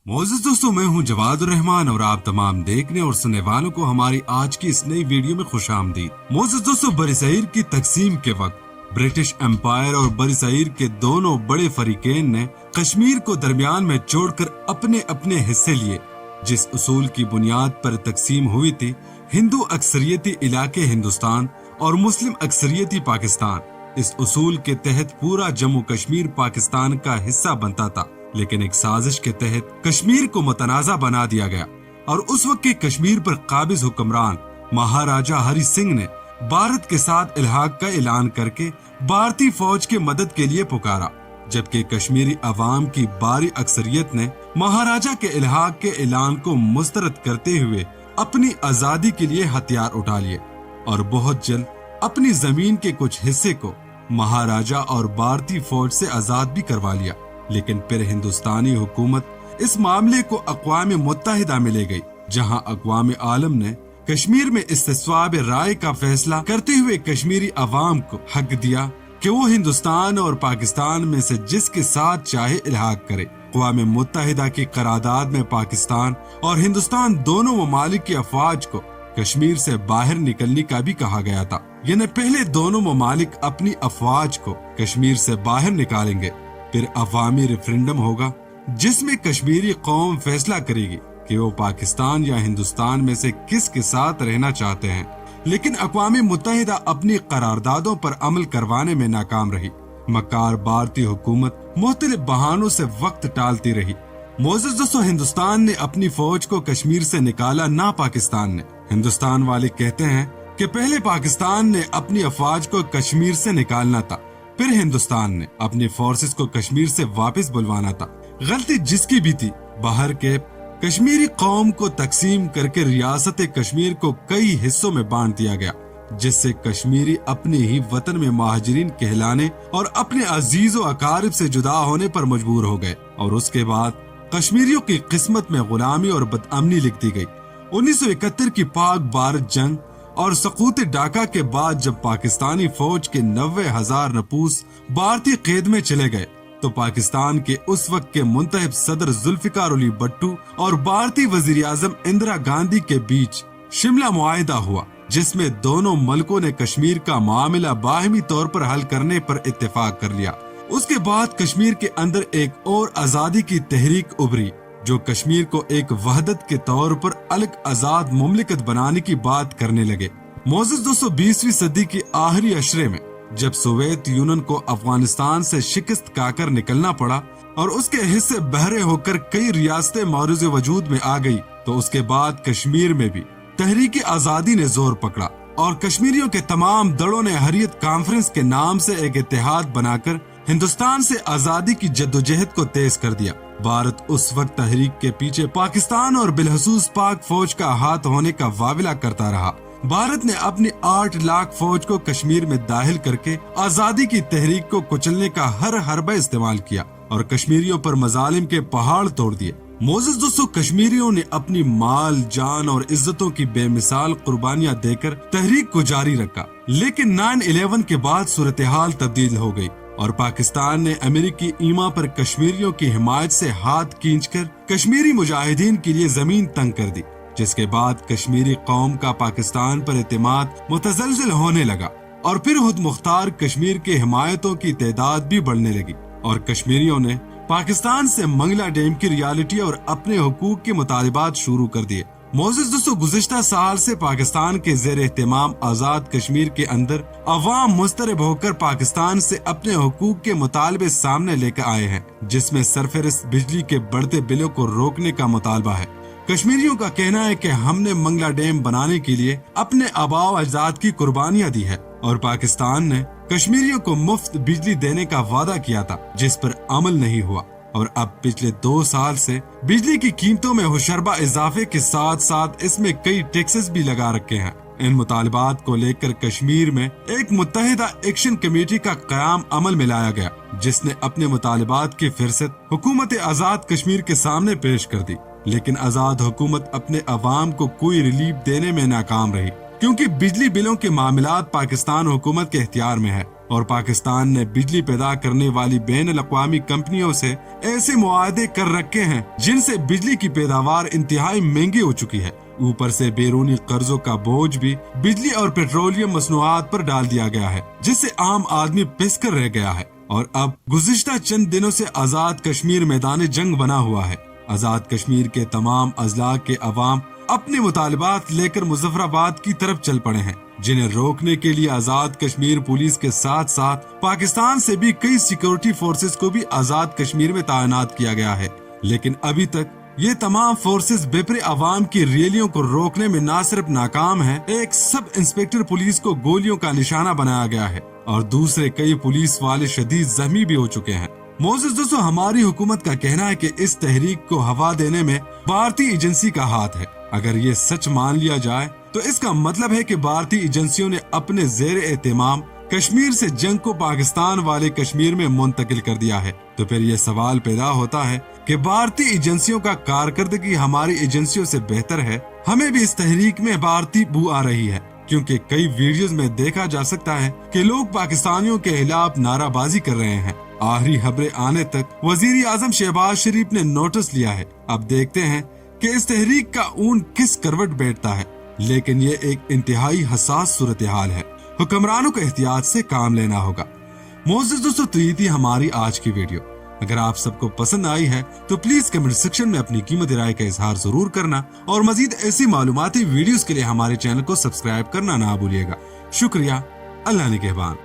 मोअज़्ज़िज़ दोस्तों, मैं हूं जवाद रहमान और आप तमाम देखने और सुनने वालों को हमारी आज की इस नई वीडियो में खुशामदीद। मोअज़्ज़िज़ दोस्तों, बरसग़ीर की तकसीम के वक्त ब्रिटिश एम्पायर और बरसग़ीर के दोनों बड़े फरीकैन ने कश्मीर को दरमियान में छोड़कर अपने अपने हिस्से लिए। जिस उसूल की बुनियाद पर तकसीम हुई थी, हिंदू अक्सरियती इलाके हिंदुस्तान और मुस्लिम अक्सरियती पाकिस्तान, इस उसूल के तहत पूरा जम्मू कश्मीर पाकिस्तान का हिस्सा बनता था। लेकिन एक साजिश के तहत कश्मीर को मुतनाज़ा बना दिया गया और उस वक्त के कश्मीर पर काबिज हुक्मरान महाराजा हरि सिंह ने भारत के साथ इल्हाक का ऐलान करके भारतीय फौज के मदद के लिए पुकारा, जबकि कश्मीरी अवाम की बारी अक्सरियत ने महाराजा के इल्हाक के ऐलान को मुस्तरद करते हुए अपनी आजादी के लिए हथियार उठा लिए और बहुत जल्द अपनी जमीन के कुछ हिस्से को महाराजा और भारतीय फौज से आजाद भी करवा लिया। लेकिन फिर हिंदुस्तानी हुकूमत इस मामले को अक़वाम मुत्तहिदा में ले गई, जहां अक़वाम आलम ने कश्मीर में इस्तिस्वाब राय का फैसला करते हुए कश्मीरी अवाम को हक दिया कि वो हिंदुस्तान और पाकिस्तान में से जिसके साथ चाहे इल्हाक करे। अक़वाम मुत्तहिदा की करारदाद में पाकिस्तान और हिंदुस्तान दोनों ममालिक की अफवाज को कश्मीर से बाहर निकलने का भी कहा गया था। यानी पहले दोनों ममालिक अपनी अफवाज को कश्मीर से बाहर निकालेंगे, फिर अवामी रेफरेंडम होगा जिसमें कश्मीरी कौम फैसला करेगी कि वो पाकिस्तान या हिंदुस्तान में से किस के साथ रहना चाहते हैं। लेकिन अक़वाम मुत्तहिदा अपनी करारदादों पर अमल करवाने में नाकाम रही। मकार भारतीय हुकूमत मुख्तलिफ बहानों से वक्त टालती रही। मोअज़्ज़िज़ दोस्तों, हिंदुस्तान ने अपनी फौज को कश्मीर से निकाला, ना पाकिस्तान ने। हिंदुस्तान वाले कहते हैं कि पहले पाकिस्तान ने अपनी अफवाज को कश्मीर से निकालना था, फिर हिंदुस्तान ने अपनी फोर्सेस को कश्मीर से वापस बुलवाना था। गलती जिसकी भी थी, बाहर के कश्मीरी कौम को तकसीम करके रियासत कश्मीर को कई हिस्सों में बांट दिया गया, जिससे कश्मीरी अपने ही वतन में महाजरीन कहलाने और अपने अजीज व अकारिब से जुदा होने पर मजबूर हो गए। और उसके बाद कश्मीरियों की किस्मत में गुलामी और बदअमनी लिख दी गई। 1971 की पाक भारत जंग और सकूत डाका के बाद जब पाकिस्तानी फौज के 90,000 नपूस भारतीय कैद में चले गए, तो पाकिस्तान के उस वक्त के मुंतखब सदर जुल्फिकार अली भुट्टो और भारतीय वजीर आजम इंदिरा गांधी के बीच शिमला मुआहिदा हुआ, जिसमें दोनों मुल्कों ने कश्मीर का मामला बाहमी तौर पर हल करने पर इत्तेफाक कर लिया। उसके बाद कश्मीर के अंदर एक और आजादी की तहरीक उभरी, जो कश्मीर को एक वहदत के तौर पर अलग आजाद मुमलिकत बनाने की बात करने लगे। मोअज़्ज़िज़ दोस्तों, 20वीं सदी के आखिरी अशरे में जब सोवियत यूनियन को अफगानिस्तान से शिकस्त खाकर निकलना पड़ा और उसके हिस्से बहरे होकर कई रियासतें मौरूज़ वजूद में आ गई, तो उसके बाद कश्मीर में भी तहरीक आजादी ने जोर पकड़ा और कश्मीरियों के तमाम दलों ने हरियत कॉन्फ्रेंस के नाम से एक इत्तेहाद बनाकर हिंदुस्तान से आजादी की जद्दोजहद को तेज कर दिया। भारत उस वक्त तहरीक के पीछे पाकिस्तान और बिलखसूस पाक फौज का हाथ होने का वाविला करता रहा। भारत ने अपनी 8 लाख फौज को कश्मीर में दाखिल करके आजादी की तहरीक को कुचलने का हर हरबा इस्तेमाल किया और कश्मीरियों पर मजालिम के पहाड़ तोड़ दिए। मोअज़्ज़िज़ दोस्तों, कश्मीरियों ने अपनी माल, जान और इज्जतों की बेमिसाल कुर्बानियां देकर तहरीक को जारी रखा। लेकिन 9/11 के बाद सूरत हाल तब्दील हो गई और पाकिस्तान ने अमेरिकी ईमा पर कश्मीरियों की हिमायत से हाथ खींचकर कश्मीरी मुजाहिदीन के लिए जमीन तंग कर दी, जिसके बाद कश्मीरी कौम का पाकिस्तान पर एतमाद मुतज़लज़ल होने लगा और फिर खुद मुख्तार कश्मीर के हिमायतों की तादाद भी बढ़ने लगी और कश्मीरियों ने पाकिस्तान से मंगला डैम की रियलिटी और अपने हुकूक के मुतालिबात शुरू कर दिए। मोअज़्ज़िज़ दोस्तों, गुज़िश्ता साल से पाकिस्तान के ज़ेर एहतमाम आजाद कश्मीर के अंदर अवाम मुस्तरब होकर पाकिस्तान से अपने हुकूक के मुतालबे सामने लेकर आए हैं, जिसमें सरफेरस बिजली के बढ़ते बिलों को रोकने का मुतालबा है। कश्मीरियों का कहना है कि हमने मंगला डैम बनाने के लिए अपने आबाओ अजदाद की कुर्बानियां दी है और पाकिस्तान ने कश्मीरियों को मुफ्त बिजली देने का वादा किया था, जिस पर अमल नहीं हुआ और अब पिछले 2 साल से बिजली की कीमतों में हुशरबा इजाफे के साथ साथ इसमें कई टैक्सेस भी लगा रखे हैं। इन मुतालिबात को लेकर कश्मीर में एक मुत्तहिदा एक्शन कमेटी का क़याम अमल में लाया गया, जिसने अपने मुतालिबात की फिरसत हुकूमत आजाद कश्मीर के सामने पेश कर दी। लेकिन आजाद हुकूमत अपने अवाम को कोई रिलीफ देने में नाकाम रही, क्योंकि बिजली बिलों के मामलात पाकिस्तान हुकूमत के इख्तियार में है اور پاکستان نے بجلی پیدا کرنے والی بین الاقوامی کمپنیوں سے ایسے معاہدے کر رکھے ہیں جن سے بجلی کی پیداوار انتہائی مہنگی ہو چکی ہے۔ اوپر سے بیرونی قرضوں کا بوجھ بھی بجلی اور پیٹرولیم مصنوعات پر ڈال دیا گیا ہے، جس سے عام آدمی پس کر رہ گیا ہے۔ اور اب گزشتہ چند دنوں سے آزاد کشمیر میدان جنگ بنا ہوا ہے۔ آزاد کشمیر کے تمام اضلاع کے عوام اپنے مطالبات لے کر مظفرآباد کی طرف چل پڑے ہیں، جنہیں روکنے کے لیے آزاد کشمیر پولیس کے ساتھ ساتھ پاکستان سے بھی کئی سیکورٹی فورسز کو بھی آزاد کشمیر میں تعینات کیا گیا ہے۔ لیکن ابھی تک یہ تمام فورسز بے عوام کی ریلیوں کو روکنے میں نہ صرف ناکام ہیں، ایک سب انسپیکٹر پولیس کو گولیوں کا نشانہ بنایا گیا ہے اور دوسرے کئی پولیس والے شدید زخمی بھی ہو چکے ہیں۔ معزز دوستو، ہماری حکومت کا کہنا ہے کہ اس تحریک کو ہوا دینے میں بھارتی ایجنسی کا ہاتھ ہے۔ اگر یہ سچ مان لیا جائے تو اس کا مطلب ہے کہ بھارتی ایجنسیوں نے اپنے زیر اہتمام کشمیر سے جنگ کو پاکستان والے کشمیر میں منتقل کر دیا ہے۔ تو پھر یہ سوال پیدا ہوتا ہے کہ بھارتی ایجنسیوں کا کارکردگی ہماری ایجنسیوں سے بہتر ہے؟ ہمیں بھی اس تحریک میں بھارتی بو آ رہی ہے، کیونکہ کئی ویڈیوز میں دیکھا جا سکتا ہے کہ لوگ پاکستانیوں کے خلاف نعرہ بازی کر رہے ہیں۔ آخری خبریں آنے تک وزیر اعظم شہباز شریف نے نوٹس لیا ہے۔ اب دیکھتے ہیں کہ اس تحریک کا اون کس کروٹ بیٹھتا ہے، لیکن یہ ایک انتہائی حساس صورتحال ہے۔ حکمرانوں کو احتیاط سے کام لینا ہوگا۔ معزز دوستو، تو یہ تھی ہماری آج کی ویڈیو۔ اگر آپ سب کو پسند آئی ہے تو پلیز کمنٹ سیکشن میں اپنی قیمتی رائے کا اظہار ضرور کرنا، اور مزید ایسی معلوماتی ویڈیوز کے لیے ہمارے چینل کو سبسکرائب کرنا نہ بھولیے گا۔ شکریہ، اللہ نگہبان۔